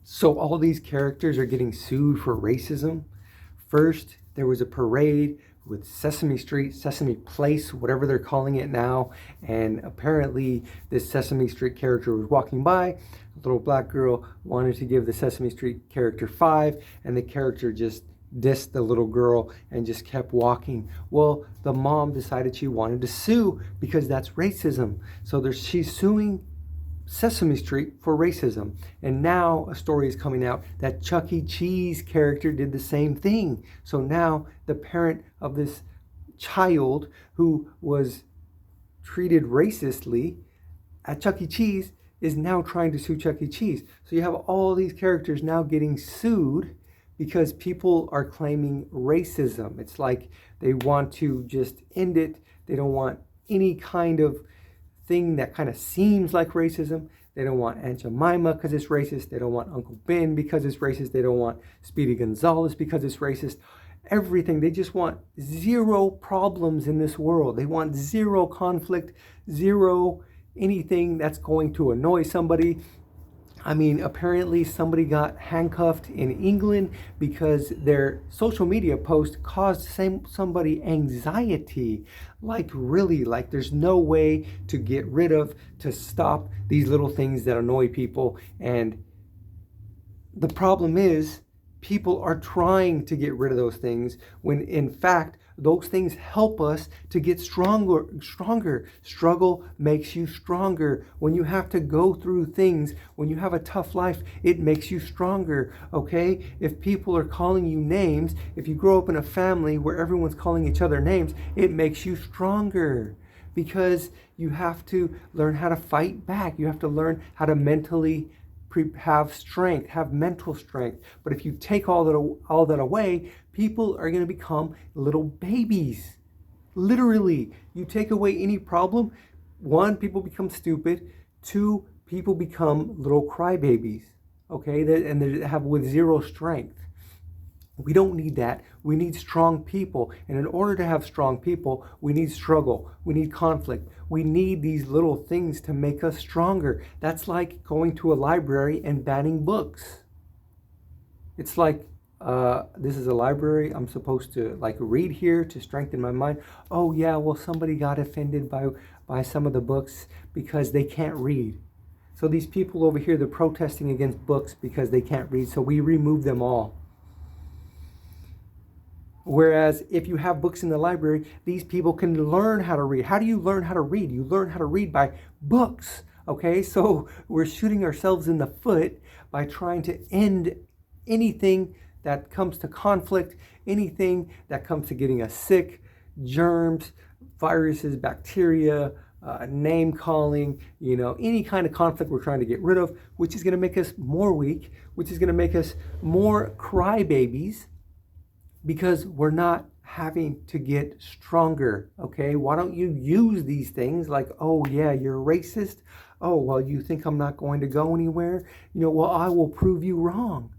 So all these characters are getting sued for racism. First, there was a parade with Sesame Street, Sesame Place, whatever they're calling it now. And apparently this Sesame Street character was walking by. A little black girl wanted to give the Sesame Street character 5, and the character just dissed the little girl and just kept walking. Well, the mom decided she wanted to sue because that's racism. So she's suing Sesame Street for racism. And now a story is coming out that Chuck E. Cheese character did the same thing. So now the parent of this child who was treated racistly at Chuck E. Cheese is now trying to sue Chuck E. Cheese. So you have all these characters now getting sued because people are claiming racism. It's like they want to just end it. They don't want any kind of thing that kind of seems like racism. They don't want Aunt Jemima because it's racist. They don't want Uncle Ben because it's racist. They don't want Speedy Gonzalez because it's racist. Everything. They just want zero problems in this world. They want zero conflict, zero anything that's going to annoy somebody. I mean, apparently somebody got handcuffed in England because their social media post caused somebody anxiety. Like really, like there's no way to get rid of, to stop these little things that annoy people. And the problem is people are trying to get rid of those things when in fact, those things help us to get stronger. Struggle makes you stronger. When you have to go through things, when you have a tough life, it makes you stronger, okay? If people are calling you names, if you grow up in a family where everyone's calling each other names, it makes you stronger because you have to learn how to fight back. You have to learn how to mentally have strength, have mental strength. But if you take all that away, people are going to become little babies. Literally, you take away any problem, 1, people become stupid. 2, people become little crybabies. Okay, and they have with zero strength. We don't need that. We need strong people. And in order to have strong people, we need struggle. We need conflict. We need these little things to make us stronger. That's like going to a library and banning books. It's like, this is a library. I'm supposed to like read here to strengthen my mind. Oh yeah, well somebody got offended by some of the books because they can't read. So these people over here, they're protesting against books because they can't read. So we remove them all. Whereas if you have books in the library, these people can learn how to read. How do you learn how to read? You learn how to read by books, okay? So we're shooting ourselves in the foot by trying to end anything that comes to conflict, anything that comes to getting us sick, germs, viruses, bacteria, name calling, any kind of conflict we're trying to get rid of, which is going to make us more weak, which is going to make us more crybabies, because we're not having to get stronger, okay? Why don't you use these things like, oh yeah, you're racist? Oh, well, you think I'm not going to go anywhere? Well, I will prove you wrong.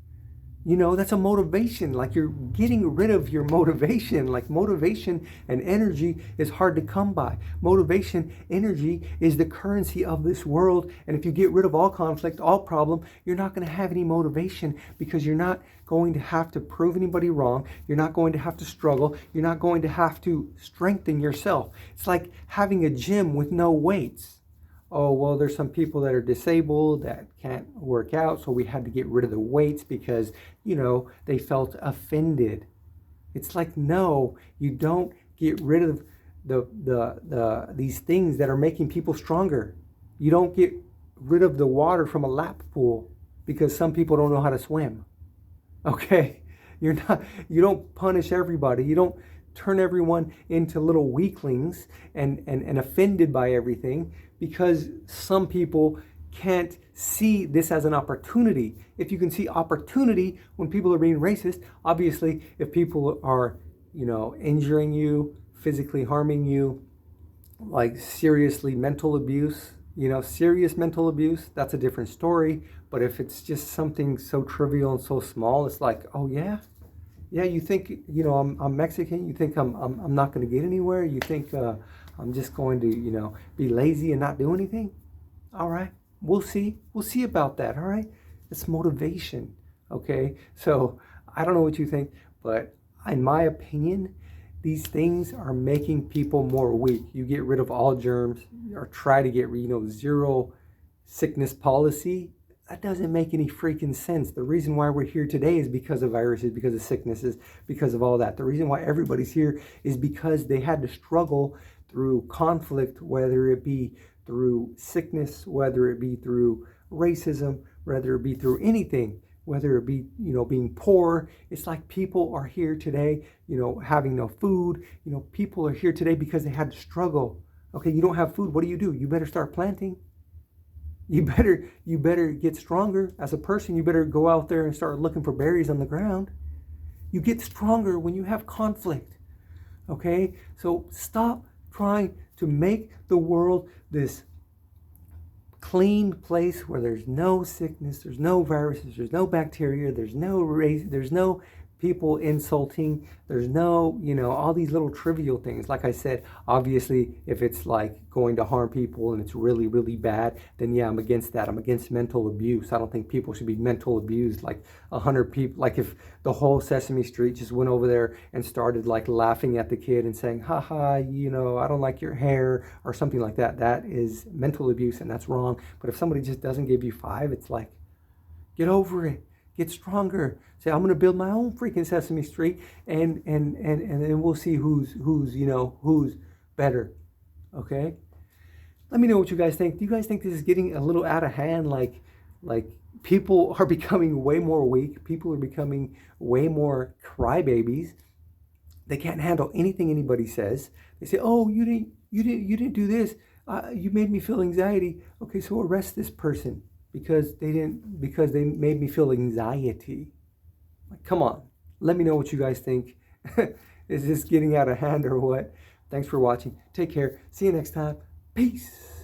That's a motivation. Like you're getting rid of your motivation. Like motivation and energy is hard to come by. Motivation, energy is the currency of this world. And if you get rid of all conflict, all problem, you're not going to have any motivation because you're not going to have to prove anybody wrong. You're not going to have to struggle. You're not going to have to strengthen yourself. It's like having a gym with no weights. Oh, well, there's some people that are disabled that can't work out, so we had to get rid of the weights because, they felt offended. It's like, no, you don't get rid of these things that are making people stronger. You don't get rid of the water from a lap pool because some people don't know how to swim. Okay? You don't punish everybody. You don't turn everyone into little weaklings and offended by everything because some people can't see this as an opportunity. If you can see opportunity when people are being racist, obviously if people are, injuring you, physically harming you, like seriously mental abuse, serious mental abuse, that's a different story. But if it's just something so trivial and so small, it's like, oh yeah, you think, I'm Mexican, you think I'm not going to get anywhere, you think I'm just going to, be lazy and not do anything? All right, we'll see about that, all right? It's motivation. Okay, so I don't know what you think, but in my opinion, these things are making people more weak. You get rid of all germs, or try to get, zero sickness policy. That doesn't make any freaking sense. The reason why we're here today is because of viruses, because of sicknesses, because of all that. The reason why everybody's here is because they had to struggle through conflict, whether it be through sickness, whether it be through racism, whether it be through anything, whether it be, being poor. It's like people are here today, having no food. People are here today because they had to struggle. Okay, you don't have food. What do? You better start planting. You better get stronger as a person. You better go out there and start looking for berries on the ground. You get stronger when you have conflict. Okay? So stop trying to make the world this clean place where there's no sickness, there's no viruses, there's no bacteria, there's no race, there's no people insulting, there's no, all these little trivial things. Like I said, obviously, if it's like going to harm people and it's really, really bad, then yeah, I'm against that. I'm against mental abuse. I don't think people should be mental abused. Like 100 people, like if the whole Sesame Street just went over there and started like laughing at the kid and saying, haha, I don't like your hair, or something like that, that is mental abuse and that's wrong. But if somebody just doesn't give you 5, it's like, get over it. Get stronger. Say, I'm going to build my own freaking Sesame Street, and then we'll see who's better. Okay? Let me know what you guys think. Do you guys think this is getting a little out of hand? Like people are becoming way more weak. People are becoming way more crybabies. They can't handle anything anybody says. They say, "Oh, you didn't do this. You made me feel anxiety." Okay, so arrest this person. Because they made me feel anxiety. Like, come on. Let me know what you guys think. Is this getting out of hand or what? Thanks for watching. Take care. See you next time. Peace.